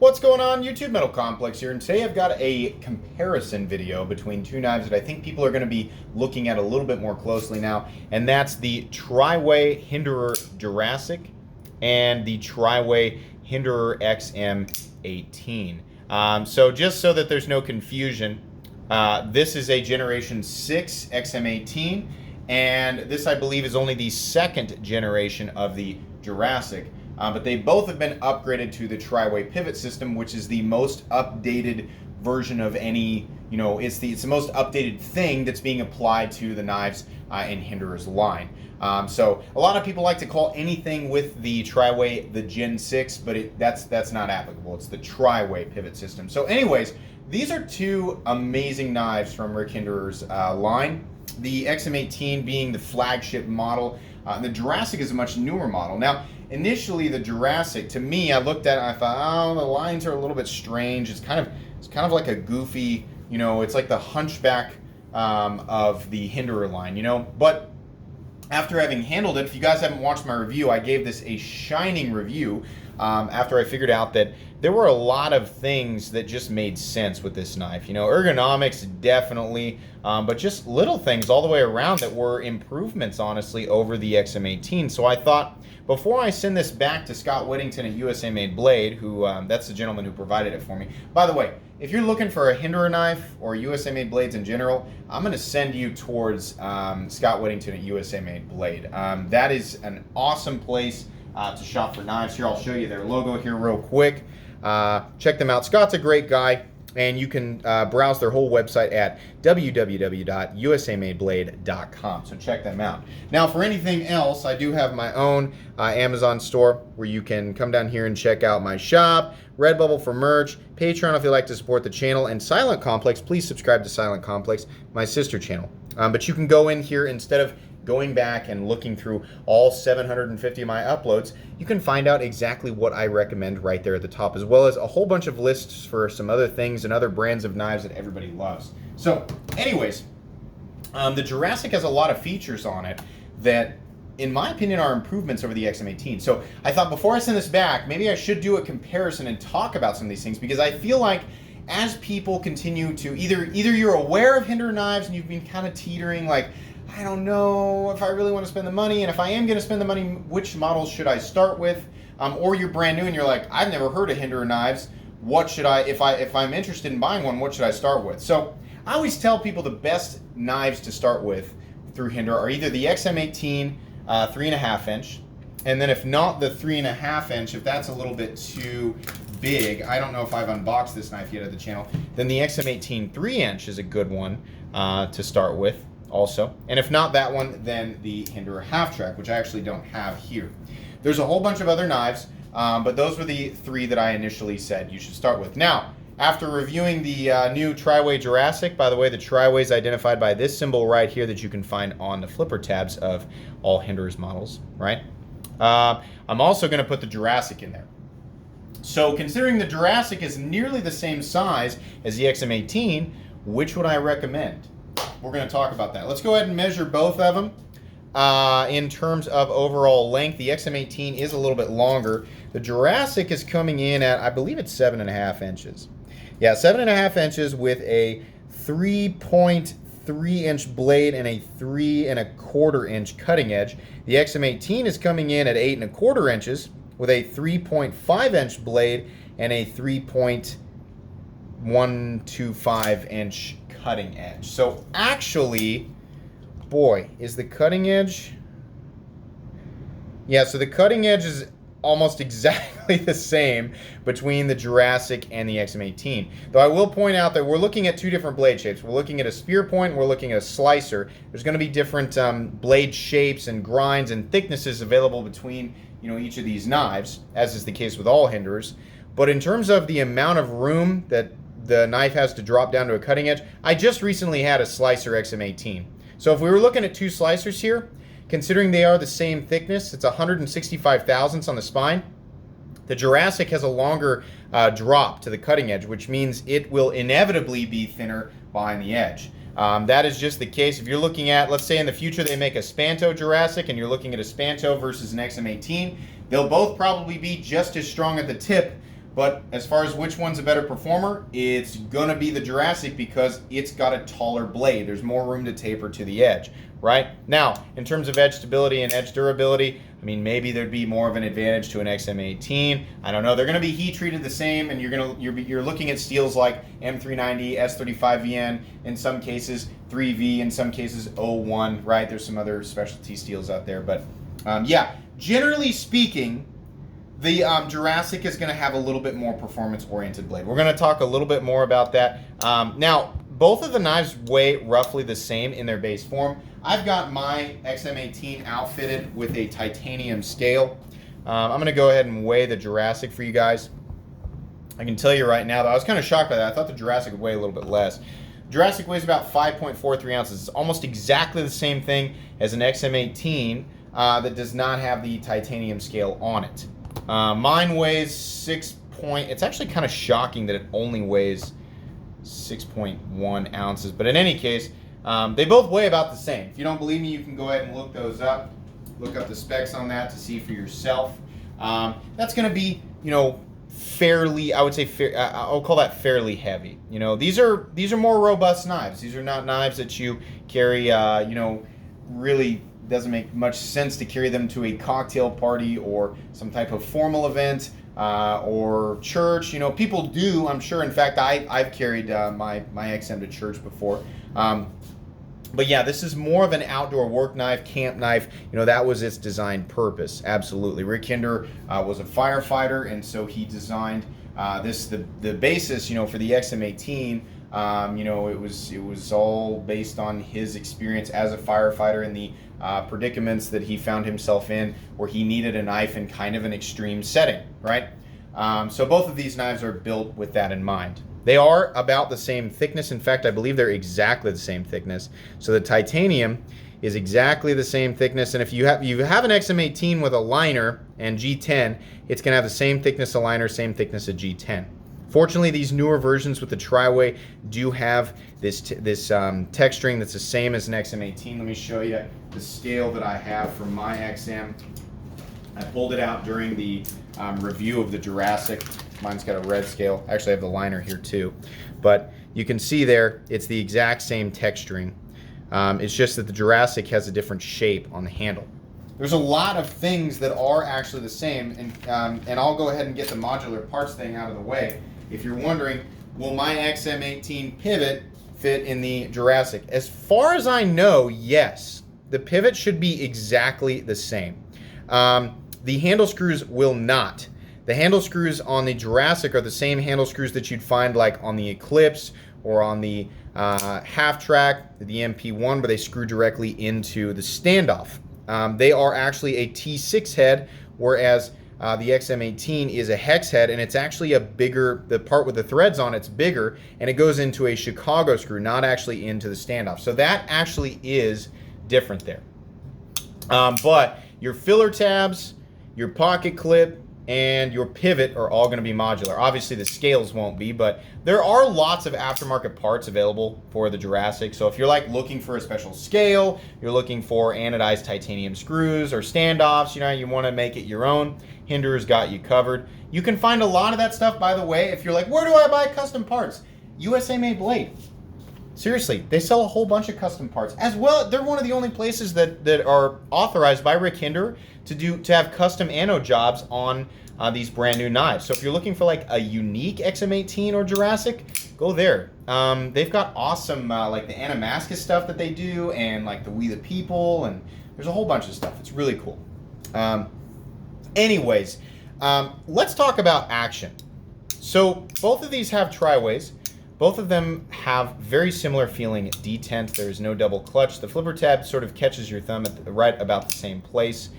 What's going on, YouTube? Metal Complex here, and today I've got a comparison video between two knives that I think people are going to be looking at a little bit more closely now, and that's the Tri-Way Hinderer Jurassic and the Tri-Way Hinderer XM18. So just so that there's no confusion, this is a Generation 6 XM18, and this I believe is only the second generation of the Jurassic. But they both have been upgraded to the Tri-Way pivot system, which is the most updated version of any, it's the most updated thing that's being applied to the knives in Hinderer's line. So a lot of people like to call anything with the Tri-Way the Gen 6, but that's not applicable. It's the Tri-Way pivot system. So anyways, these are two amazing knives from Rick Hinderer's line. The XM18 being the flagship model. The Jurassic is a much newer model. Now, initially, the Jurassic, to me, I looked at it and I thought, oh, the lines are a little bit strange. It's kind of like a goofy, it's like the hunchback of the Hinderer line, But after having handled it, if you guys haven't watched my review, I gave this a shining review after I figured out that there were a lot of things that just made sense with this knife. Ergonomics, definitely, but just little things all the way around that were improvements, honestly, over the XM18. So I thought, before I send this back to Scott Whittington at USA Made Blade, who that's the gentleman who provided it for me. By the way, if you're looking for a Hinderer knife or USA Made Blades in general, I'm going to send you towards Scott Whittington at USA Made Blade. That is an awesome place to shop for knives. Here, I'll show you their logo here real quick. Check them out. Scott's a great guy, and you can browse their whole website at www.usamadblade.com. So check them out. Now, for anything else, I do have my own Amazon store where you can come down here and check out my shop, Redbubble for merch, Patreon if you'd like to support the channel, and Silent Complex. Please subscribe to Silent Complex, my sister channel. But you can go in here instead of going back and looking through all 750 of my uploads. You can find out exactly what I recommend right there at the top, as well as a whole bunch of lists for some other things and other brands of knives that everybody loves. So anyways, the Jurassic has a lot of features on it that, in my opinion, are improvements over the XM18. So I thought before I send this back, maybe I should do a comparison and talk about some of these things, because I feel like as people continue to, either you're aware of Hinderer knives and you've been kind of teetering like, I don't know if I really want to spend the money, and if I am going to spend the money, which models should I start with? Or you're brand new and you're like, I've never heard of Hinderer knives. What should I, if I'm interested in buying one, what should I start with? So I always tell people the best knives to start with through Hinderer are either the XM18 3.5 inch, and then if not the 3.5 inch, if that's a little bit too big, I don't know if I've unboxed this knife yet at the channel, then the XM18 3 inch is a good one to start with also. And if not that one, then the Hinderer half track, which I actually don't have here. There's a whole bunch of other knives, but those were the three that I initially said you should start with. Now, after reviewing the new Tri-Way Jurassic, by the way, the Tri-Way is identified by this symbol right here that you can find on the flipper tabs of all Hinderer's models, right? I'm also going to put the Jurassic in there. So considering the Jurassic is nearly the same size as the XM18, which would I recommend? We're going to talk about that. Let's go ahead and measure both of them. In terms of overall length, the XM18 is a little bit longer. The Jurassic is coming in at, I believe it's 7.5 inches. Yeah, 7.5 inches with a 3.3 inch blade and a 3.25 inch cutting edge. The XM18 is coming in at 8.25 inches with a 3.5 inch blade and a 3.125 inch cutting edge. So actually, boy, is the cutting edge, yeah, so the cutting edge is almost exactly the same between the Jurassic and the XM18. Though I will point out that we're looking at two different blade shapes. We're looking at a spear point and we're looking at a slicer. There's going to be different blade shapes and grinds and thicknesses available between each of these knives, as is the case with all Hinderers. But in terms of the amount of room that the knife has to drop down to a cutting edge, I just recently had a slicer XM18. So if we were looking at two slicers here, considering they are the same thickness, it's 165 thousandths on the spine. The Jurassic has a longer drop to the cutting edge, which means it will inevitably be thinner behind the edge. That is just the case. If you're looking at, let's say in the future they make a Spanto Jurassic and you're looking at a Spanto versus an XM18, they'll both probably be just as strong at the tip, But as far as which one's a better performer, it's gonna be the Jurassic because it's got a taller blade. There's more room to taper to the edge, right? Now, in terms of edge stability and edge durability, I mean, maybe there'd be more of an advantage to an XM18. I don't know. They're gonna be heat treated the same, and you're looking at steels like M390, S35VN, in some cases 3V, in some cases O1, right? There's some other specialty steels out there, but yeah, generally speaking, the Jurassic is going to have a little bit more performance-oriented blade. We're going to talk a little bit more about that. Now, both of the knives weigh roughly the same in their base form. I've got my XM18 outfitted with a titanium scale. I'm going to go ahead and weigh the Jurassic for you guys. I can tell you right now that I was kind of shocked by that. I thought the Jurassic would weigh a little bit less. Jurassic weighs about 5.43 ounces. It's almost exactly the same thing as an XM18 that does not have the titanium scale on it. Mine weighs it's actually kind of shocking that it only weighs 6.1 ounces, but in any case, they both weigh about the same. If you don't believe me, you can go ahead and look those up. Look up the specs on that to see for yourself. That's going to be, you know, fairly, I would say, I'll call that fairly heavy. You know, these are more robust knives. These are not knives that you carry, you know, really doesn't make much sense to carry them to a cocktail party or some type of formal event or church. You know, people do, I'm sure. In fact, I've carried my XM to church before. But yeah, this is more of an outdoor work knife, camp knife. You know, that was its design purpose. Absolutely. Rick Hinderer was a firefighter, and so he designed the basis, you know, for the XM18. You know, it was all based on his experience as a firefighter and the predicaments that he found himself in where he needed a knife in kind of an extreme setting, right? So both of these knives are built with that in mind. They are about the same thickness. In fact, I believe they're exactly the same thickness. So the titanium is exactly the same thickness, and if you have an XM18 with a liner and G10, it's going to have the same thickness of liner, same thickness of G10. Fortunately, these newer versions with the tri-way do have this texturing that's the same as an XM18. Let me show you the scale that I have for my XM. I pulled it out during the review of the Jurassic. Mine's got a red scale. Actually, I have the liner here too. But you can see there, it's the exact same texturing. It's just that the Jurassic has a different shape on the handle. There's a lot of things that are actually the same, and I'll go ahead and get the modular parts thing out of the way. If you're wondering, will my XM18 pivot fit in the Jurassic? As far as I know, yes. The pivot should be exactly the same. The handle screws will not. The handle screws on the Jurassic are the same handle screws that you'd find like on the Eclipse or on the Half Track, the MP1, where they screw directly into the standoff. They are actually a T6 head, whereas the XM18 is a hex head, and it's actually a bigger, the part with the threads on it's bigger, and it goes into a Chicago screw, not actually into the standoff. So that actually is different there. But your filler tabs, your pocket clip, and your pivot are all going to be modular. Obviously the scales won't be, but there are lots of aftermarket parts available for the Jurassic. So if you're like looking for a special scale, you're looking for anodized titanium screws or standoffs, you know, you want to make it your own, Hinderer's got you covered. You can find a lot of that stuff, by the way, if you're like, where do I buy custom parts? USA Made Blade. Seriously, they sell a whole bunch of custom parts. As well, they're one of the only places that are authorized by Rick Hinderer to have custom anode jobs on these brand new knives. So if you're looking for like a unique XM18 or Jurassic, go there. They've got awesome like the Anamascus stuff that they do, and like the We the People, and there's a whole bunch of stuff. It's really cool. Anyways, let's talk about action. So both of these have tri-ways. Both of them have very similar feeling detent. There is no double clutch. The flipper tab sort of catches your thumb at right about the same place.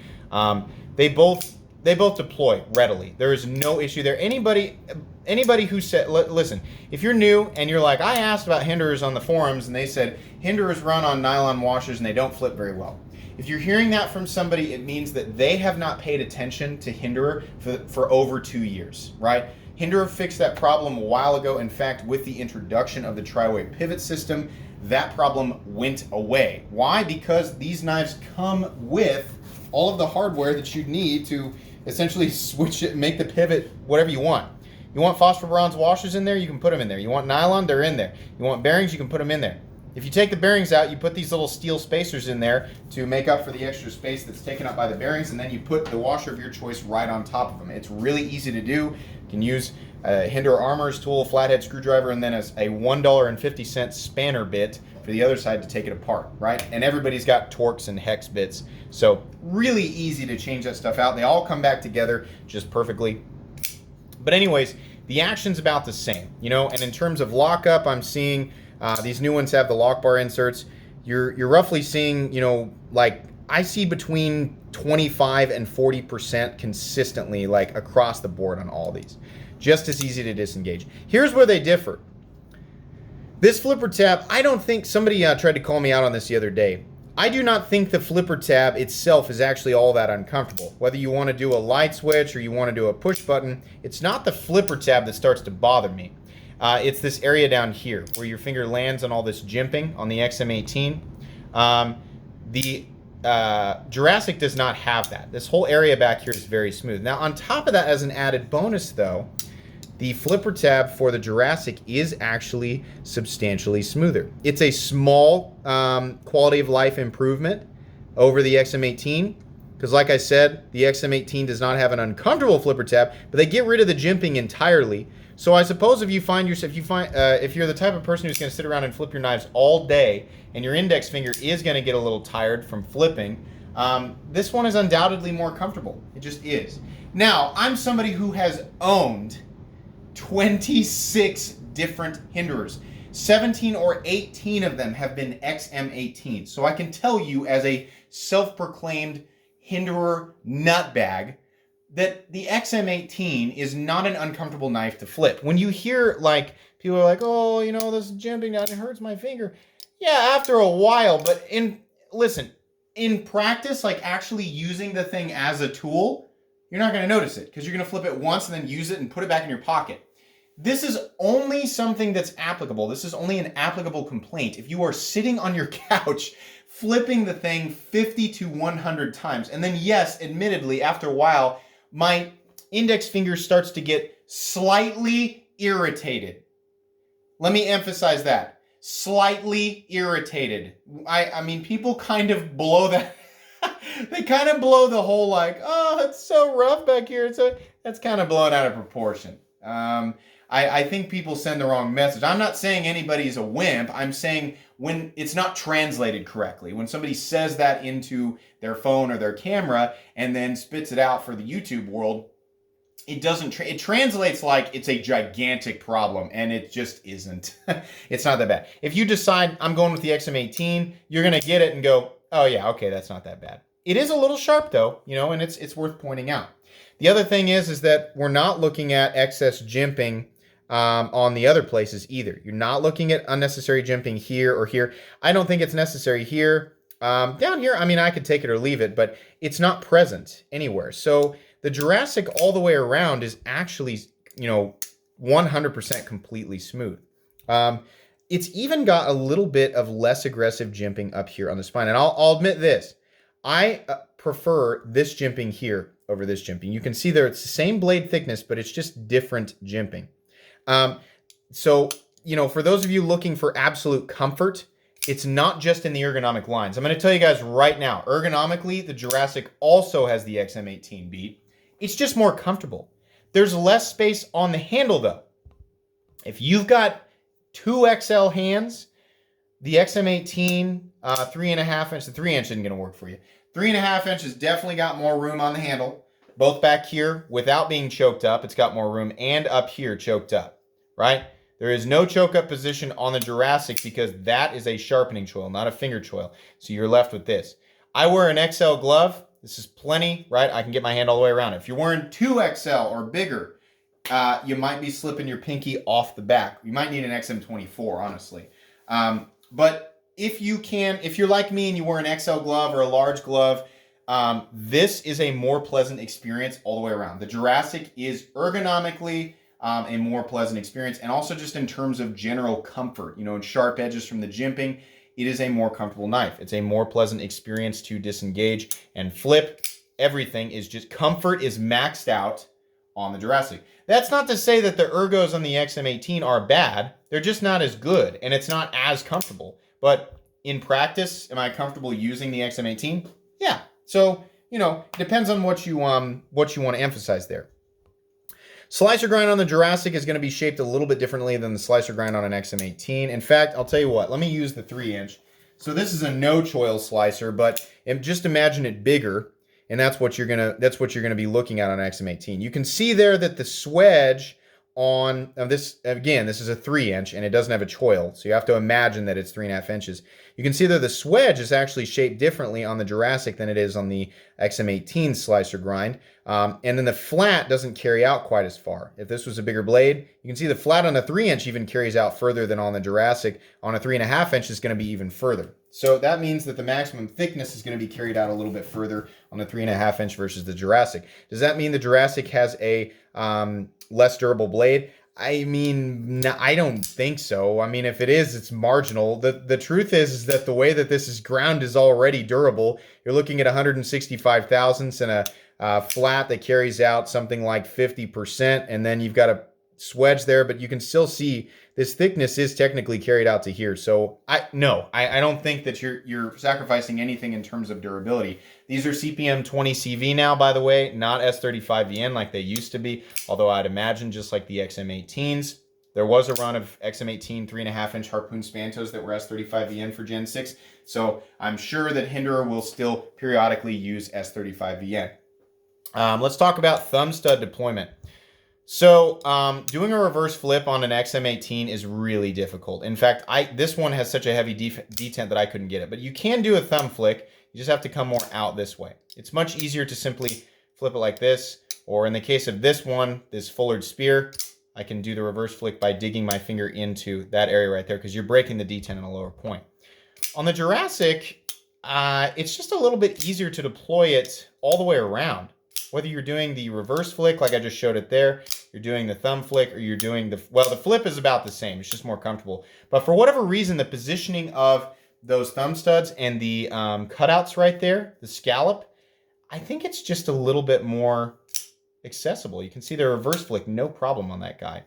They both deploy readily. There is no issue there. Anybody who said, listen, if you're new and you're like, I asked about Hinderers on the forums and they said Hinderers run on nylon washers and they don't flip very well. If you're hearing that from somebody, it means that they have not paid attention to Hinderer for over 2 years, right? Hinderer fixed that problem a while ago. In fact, with the introduction of the tri-way pivot system, that problem went away. Why? Because these knives come with all of the hardware that you need to essentially switch it, make the pivot whatever you want. You want phosphor bronze washers in there, you can put them in there. You want nylon, they're in there. You want bearings, you can put them in there. If you take the bearings out, you put these little steel spacers in there to make up for the extra space that's taken up by the bearings, and then you put the washer of your choice right on top of them. It's really easy to do. You can use a Hinderer Armorer's tool, flathead screwdriver, and then a $1.50 spanner bit for the other side to take it apart, right? And everybody's got Torx and hex bits, so really easy to change that stuff out. They all come back together just perfectly. But anyways, the action's about the same, you know, and in terms of lockup, I'm seeing these new ones have the lock bar inserts. You're roughly seeing, you know, like I see between 25 and 40% consistently, like across the board on all these. Just as easy to disengage. Here's where they differ. This flipper tab, I don't think, somebody tried to call me out on this the other day. I do not think the flipper tab itself is actually all that uncomfortable. Whether you want to do a light switch or you want to do a push button, it's not the flipper tab that starts to bother me. It's this area down here where your finger lands on all this jimping on the XM18. The Jurassic does not have that. This whole area back here is very smooth. Now, on top of that, as an added bonus though, the flipper tab for the Jurassic is actually substantially smoother. It's a small quality of life improvement over the XM18, because like I said, the XM18 does not have an uncomfortable flipper tab, but they get rid of the jimping entirely. So I suppose if you find yourself, if you're the type of person who's going to sit around and flip your knives all day, and your index finger is going to get a little tired from flipping, this one is undoubtedly more comfortable. It just is. Now, I'm somebody who has owned 26 different Hinderers. 17 or 18 of them have been XM18. So I can tell you, as a self-proclaimed Hinderer nutbag, that the XM18 is not an uncomfortable knife to flip. When you hear, like, people are like, oh, you know, this jimping, it hurts my finger. Yeah, after a while, but listen, in practice, like actually using the thing as a tool, you're not going to notice it because you're going to flip it once and then use it and put it back in your pocket. This is only something that's applicable. This is only an applicable complaint if you are sitting on your couch flipping the thing 50 to 100 times. And then, yes, admittedly, after a while, my index finger starts to get slightly irritated. Let me emphasize that. Slightly irritated. I mean, people kind of blow that. They kind of blow the whole like, oh, it's so rough back here. That's kind of blown out of proportion. I think people send the wrong message. I'm not saying anybody's a wimp. I'm saying when it's not translated correctly. When somebody says that into their phone or their camera and then spits it out for the YouTube world, it doesn't, it translates like it's a gigantic problem, and it just isn't. It's not that bad. If you decide I'm going with the XM18, you're going to get it and go, oh yeah, okay, that's not that bad. It is a little sharp though, you know, and it's worth pointing out. The other thing is that we're not looking at excess jimping on the other places either. You're not looking at unnecessary jimping here or here. I don't think it's necessary here. Down here, I mean, I could take it or leave it, but it's not present anywhere. So the Jurassic all the way around is actually, you know, 100% completely smooth. It's even got a little bit of less aggressive jimping up here on the spine. And I'll admit this. I prefer this jimping here over this jimping. You can see there it's the same blade thickness, but it's just different jimping. So, you know, for those of you looking for absolute comfort, it's not just in the ergonomic lines. I'm going to tell you guys right now, ergonomically, the Jurassic also has the XM18 beat. It's just more comfortable. There's less space on the handle though. If you've got 2XL hands, the XM18, 3.5 inch, the 3-inch isn't going to work for you. 3.5 inches definitely got more room on the handle, both back here without being choked up. It's got more room, and up here choked up, right? There is no choke up position on the Jurassic because that is a sharpening choil, not a finger choil. So you're left with this. I wear an XL glove. This is plenty, right? I can get my hand all the way around it. If you're wearing 2XL or bigger, you might be slipping your pinky off the back. You might need an XM24, honestly. But if you can, if you're like me and you wear an XL glove or a large glove, this is a more pleasant experience all the way around. The Jurassic is ergonomically a more pleasant experience, and also just in terms of general comfort, you know, and sharp edges from the jimping, it is a more comfortable knife. It's a more pleasant experience to disengage and flip. Everything is just, comfort is maxed out on the Jurassic. That's not to say that the ergos on the XM18 are bad. They're just not as good, and it's not as comfortable. But in practice, am I comfortable using the XM18? Yeah. So, you know, it depends on what you want to emphasize there. Slicer grind on the Jurassic is going to be shaped a little bit differently than the slicer grind on an XM18. In fact, I'll tell you what, let me use the 3-inch. So this is a no-choil slicer, but just imagine it bigger, and that's what you're gonna be looking at on an XM18. You can see there that the swedge on this, again, this is a 3-inch and it doesn't have a choil, so you have to imagine that it's 3.5 inches. You can see that the swedge is actually shaped differently on the Jurassic than it is on the XM18 slicer grind, and then the flat doesn't carry out quite as far. If this was a bigger blade, you can see the flat on a 3-inch even carries out further than on the Jurassic. On a 3.5 inch is going to be even further. So that means that the maximum thickness is going to be carried out a little bit further on the 3.5 inch versus the Jurassic. Does that mean the Jurassic has a less durable blade? I mean, no, I don't think so. I mean, if it is, it's marginal. The truth is that the way that this is ground is already durable. You're looking at 165 thousandths and a flat that carries out something like 50%, and then you've got a swedge there, but you can still see this thickness is technically carried out to here. So I don't think that you're sacrificing anything in terms of durability. These are CPM 20 CV now, by the way, not S35VN like they used to be, although I'd imagine just like the XM18s, there was a run of XM18 3.5 inch harpoon spantos that were S35VN for Gen 6. So I'm sure that Hinderer will still periodically use S35VN. Let's talk about thumb stud deployment. So doing a reverse flip on an XM18 is really difficult. In fact, this one has such a heavy detent that I couldn't get it. But you can do a thumb flick. You just have to come more out this way. It's much easier to simply flip it like this. Or in the case of this one, this fullard spear, I can do the reverse flick by digging my finger into that area right there because you're breaking the detent in a lower point. On the Jurassic, it's just a little bit easier to deploy it all the way around. Whether you're doing the reverse flick, like I just showed it there, you're doing the thumb flick, or you're doing the flip is about the same. It's just more comfortable. But for whatever reason, the positioning of those thumb studs and the cutouts right there, the scallop, I think it's just a little bit more accessible. You can see the reverse flick, no problem on that guy.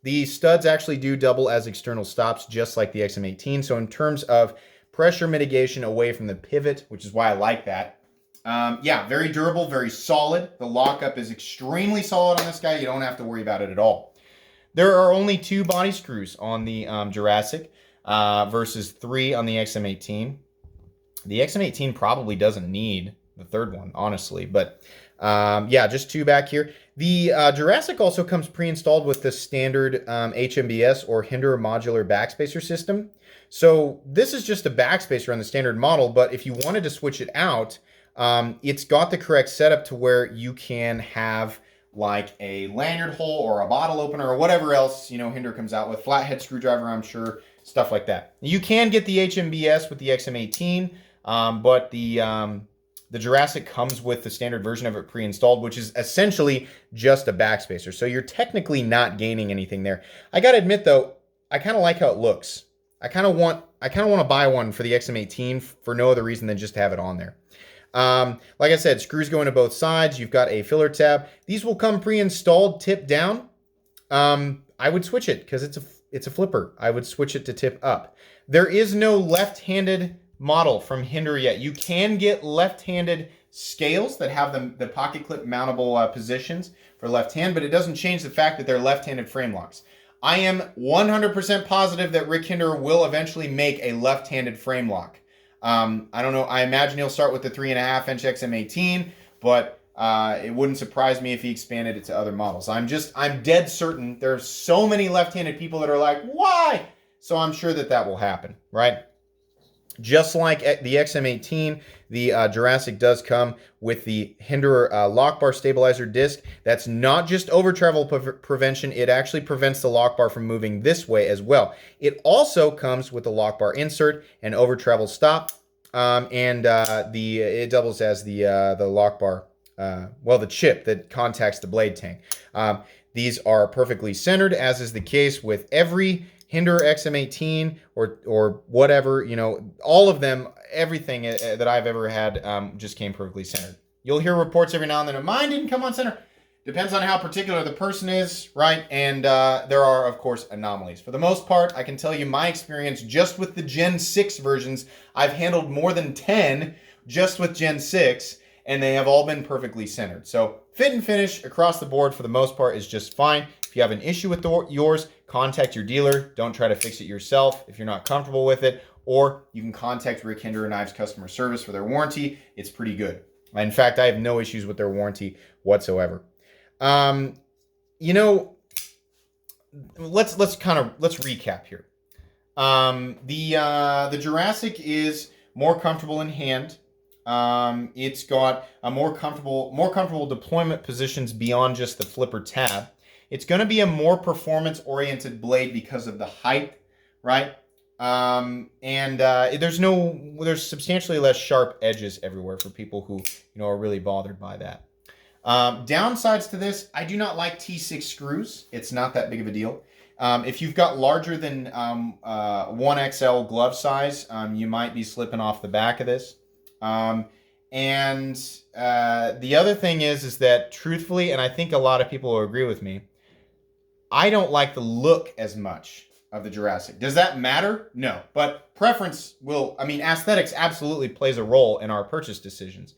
The studs actually do double as external stops, just like the XM18. So in terms of pressure mitigation away from the pivot, which is why I like that, yeah, very durable, very solid. The lockup is extremely solid on this guy. You don't have to worry about it at all. There are only 2 body screws on the Jurassic versus 3 on the XM18. The XM18 probably doesn't need the 3rd one, honestly. But yeah, just 2 back here. The Jurassic also comes pre-installed with the standard HMBS or Hinderer modular backspacer system. So this is just a backspacer on the standard model, but if you wanted to switch it out, it's got the correct setup to where you can have like a lanyard hole or a bottle opener or whatever else, you know, Hinderer comes out with, flathead screwdriver, I'm sure, stuff like that. You can get the HMBS with the XM18, but the Jurassic comes with the standard version of it pre-installed, which is essentially just a backspacer. So you're technically not gaining anything there. I gotta admit though, I kind of like how it looks. I kind of want to buy one for the XM18 for no other reason than just to have it on there. Like I said, screws go into both sides. You've got a filler tab. These will come pre-installed, tip down. I would switch it because it's a flipper. I would switch it to tip up. There is no left-handed model from Hinderer yet. You can get left-handed scales that have the pocket clip mountable positions for left hand, but it doesn't change the fact that they're left-handed frame locks. I am 100% positive that Rick Hinderer will eventually make a left-handed frame lock. I don't know. I imagine he'll start with the 3.5 inch XM18, but it wouldn't surprise me if he expanded it to other models. I'm dead certain there's so many left-handed people that are like, why? So I'm sure that will happen, right? Just like the XM18, the Jurassic does come with the Hinderer lock bar stabilizer disc. That's not just over travel prevention. It actually prevents the lock bar from moving this way as well. It also comes with the lock bar insert and over travel stop, and it doubles as the lock bar, the chip that contacts the blade tank. These are perfectly centered, as is the case with every Hinderer XM18 or whatever, you know, all of them, everything that I've ever had just came perfectly centered. You'll hear reports every now and then of mine didn't come on center. Depends on how particular the person is, right? And there are, of course, anomalies. For the most part, I can tell you my experience just with the Gen 6 versions. I've handled more than 10 just with Gen 6, and they have all been perfectly centered. So fit and finish across the board for the most part is just fine. If you have an issue with yours, contact your dealer. Don't try to fix it yourself if you're not comfortable with it. Or you can contact Rick Hinderer Knives customer service for their warranty. It's pretty good. In fact, I have no issues with their warranty whatsoever. You know, let's recap here. The Jurassic is more comfortable in hand. It's got a more comfortable deployment positions beyond just the flipper tab. It's going to be a more performance-oriented blade because of the height, right? There's substantially less sharp edges everywhere for people who, are really bothered by that. Downsides to this, I do not like T6 screws. It's not that big of a deal. If you've got larger than 1XL glove size, you might be slipping off the back of this. The other thing is that truthfully, and I think a lot of people will agree with me, I don't like the look as much of the Jurassic. Does that matter? No. But preference aesthetics absolutely plays a role in our purchase decisions.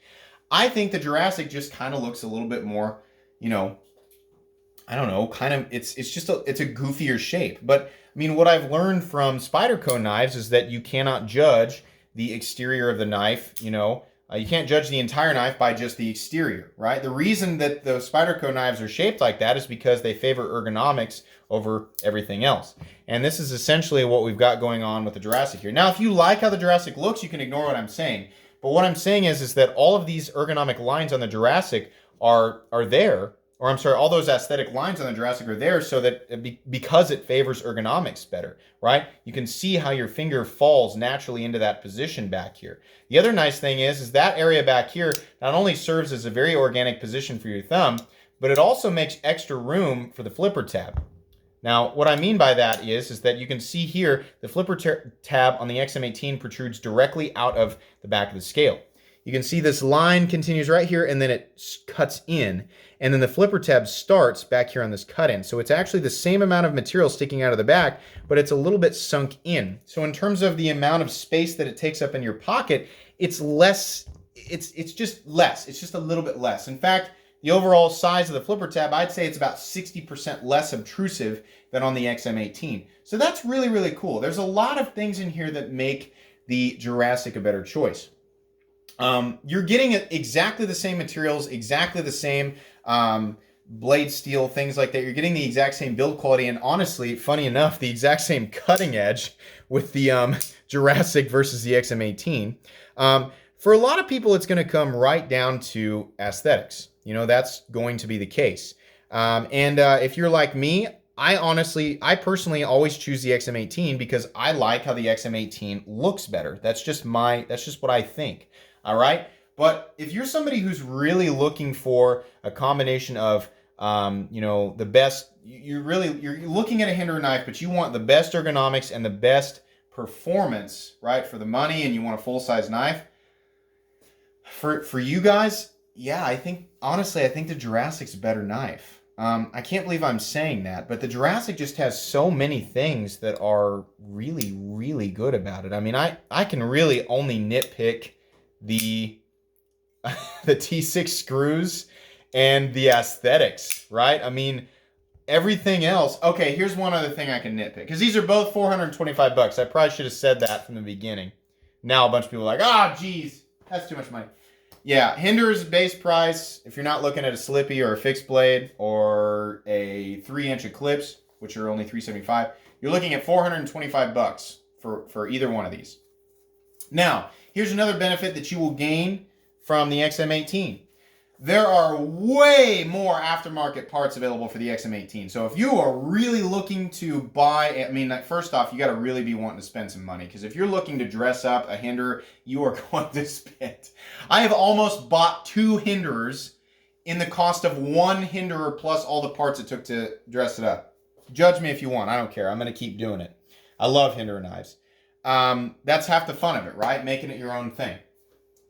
I think the Jurassic just kind of looks a little bit more, I don't know, it's a goofier shape. But what I've learned from Spyderco knives is that you cannot judge the exterior of the knife, you can't judge the entire knife by just the exterior, right? The reason that the Spyderco knives are shaped like that is because they favor ergonomics over everything else. And this is essentially what we've got going on with the Jurassic here. Now, if you like how the Jurassic looks, you can ignore what I'm saying. But what I'm saying is that all of these ergonomic lines on the Jurassic are there, or I'm sorry, all those aesthetic lines on the Jurassic are there so that because it favors ergonomics better, right? You can see how your finger falls naturally into that position back here. The other nice thing is that area back here not only serves as a very organic position for your thumb, but it also makes extra room for the flipper tab. Now, what I mean by that is that you can see here the flipper tab on the XM18 protrudes directly out of the back of the scale. You can see this line continues right here and then it cuts in. And then the flipper tab starts back here on this cut in. So it's actually the same amount of material sticking out of the back, but it's a little bit sunk in. So in terms of the amount of space that it takes up in your pocket, it's less, it's just less. It's just a little bit less. In fact, the overall size of the flipper tab, I'd say it's about 60% less obtrusive than on the XM18. So that's really, really cool. There's a lot of things in here that make the Jurassic a better choice. You're getting exactly the same materials, exactly the same blade steel, things like that. You're getting the exact same build quality, and honestly, funny enough, the exact same cutting edge with the Jurassic versus the XM18. For a lot of people, it's going to come right down to aesthetics. That's going to be the case. If you're like me, I personally always choose the XM18 because I like how the XM18 looks better. That's just what I think. All right. But if you're somebody who's really looking for a combination of, the best, you're looking at a Hinderer knife, but you want the best ergonomics and the best performance, right, for the money, and you want a full-size knife. For you guys, yeah, I think the Jurassic's a better knife. I can't believe I'm saying that, but the Jurassic just has so many things that are really, really good about it. I can really only nitpick the T6 screws and the aesthetics, right? Everything else. Okay, here's one other thing I can nitpick, because these are both $425. I probably should have said that from the beginning. Now a bunch of people are like, geez, that's too much money. Yeah, Hinderer's base price, if you're not looking at a slippy or a fixed blade or a 3-inch Eclipse, which are only $375, you're looking at $425 for either one of these. Now, here's another benefit that you will gain from the XM18. There are way more aftermarket parts available for the XM18. So if you are really looking to buy, first off, you got to really be wanting to spend some money, because if you're looking to dress up a Hinderer, you are going to spend. I have almost bought 2 Hinderers in the cost of 1 Hinderer plus all the parts it took to dress it up. Judge me if you want. I don't care. I'm going to keep doing it. I love Hinderer knives. That's half the fun of it, right? Making it your own thing.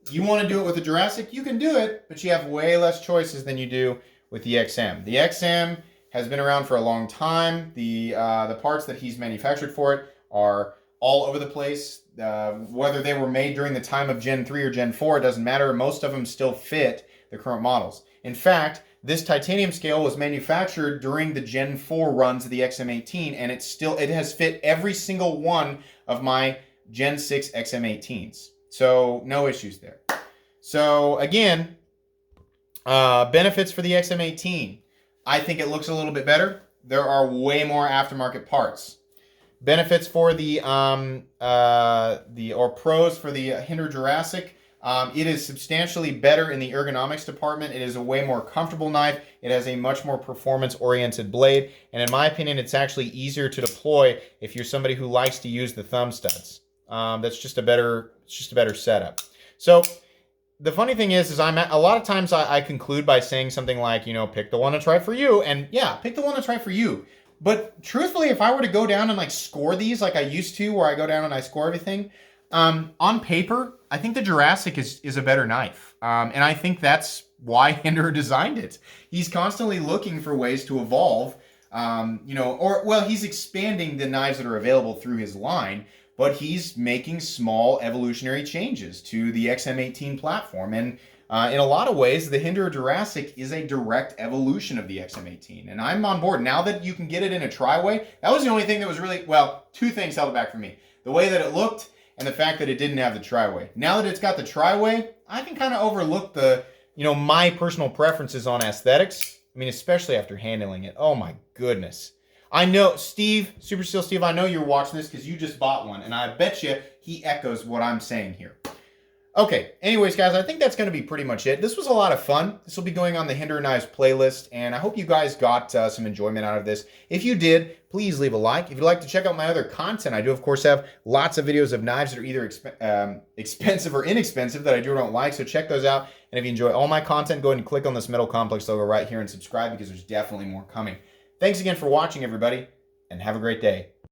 You want to do it with a Jurassic, you can do it, but you have way less choices than you do with the XM. The XM has been around for a long time. The parts that he's manufactured for it are all over the place. Whether they were made during the time of Gen 3 or Gen 4, it doesn't matter. Most of them still fit the current models. In fact, this titanium scale was manufactured during the Gen 4 runs of the XM18, and it has fit every single one of my Gen 6 XM18s. So no issues there. So again, benefits for the XM18. I think it looks a little bit better. There are way more aftermarket parts. Benefits for the pros for the Hinderer Jurassic. It is substantially better in the ergonomics department. It is a way more comfortable knife. It has a much more performance-oriented blade, and in my opinion, it's actually easier to deploy if you're somebody who likes to use the thumb studs. That's just a better setup. So the funny thing is a lot of times I conclude by saying something like, you know, pick the one to try for you, and yeah, pick the one to try for you. But truthfully, if I were to go down and like score these like I used to, where I go down and I score everything, on paper, I think the Jurassic is a better knife. And I think that's why Hinderer designed it. He's constantly looking for ways to evolve, you know, he's expanding the knives that are available through his line, but he's making small evolutionary changes to the XM18 platform. And in a lot of ways, the Hinderer Jurassic is a direct evolution of the XM18. And I'm on board. Now that you can get it in a tri-way, that was the only thing that was really, well, two things held it back for me. The way that it looked and the fact that it didn't have the tri-way. Now that it's got the tri-way, I can kind of overlook the, you know, my personal preferences on aesthetics. I mean, especially after handling it. Oh my goodness. I know, Steve, Super Steel Steve, I know you're watching this because you just bought one, and I bet you he echoes what I'm saying here. Okay, anyways, guys, I think that's going to be pretty much it. This was a lot of fun. This will be going on the Hinderer Knives playlist, and I hope you guys got some enjoyment out of this. If you did, please leave a like. If you'd like to check out my other content, I do, of course, have lots of videos of knives that are either expensive or inexpensive that I do or don't like, so check those out. And if you enjoy all my content, go ahead and click on this Metal Complex logo right here and subscribe, because there's definitely more coming. Thanks again for watching, everybody, and have a great day.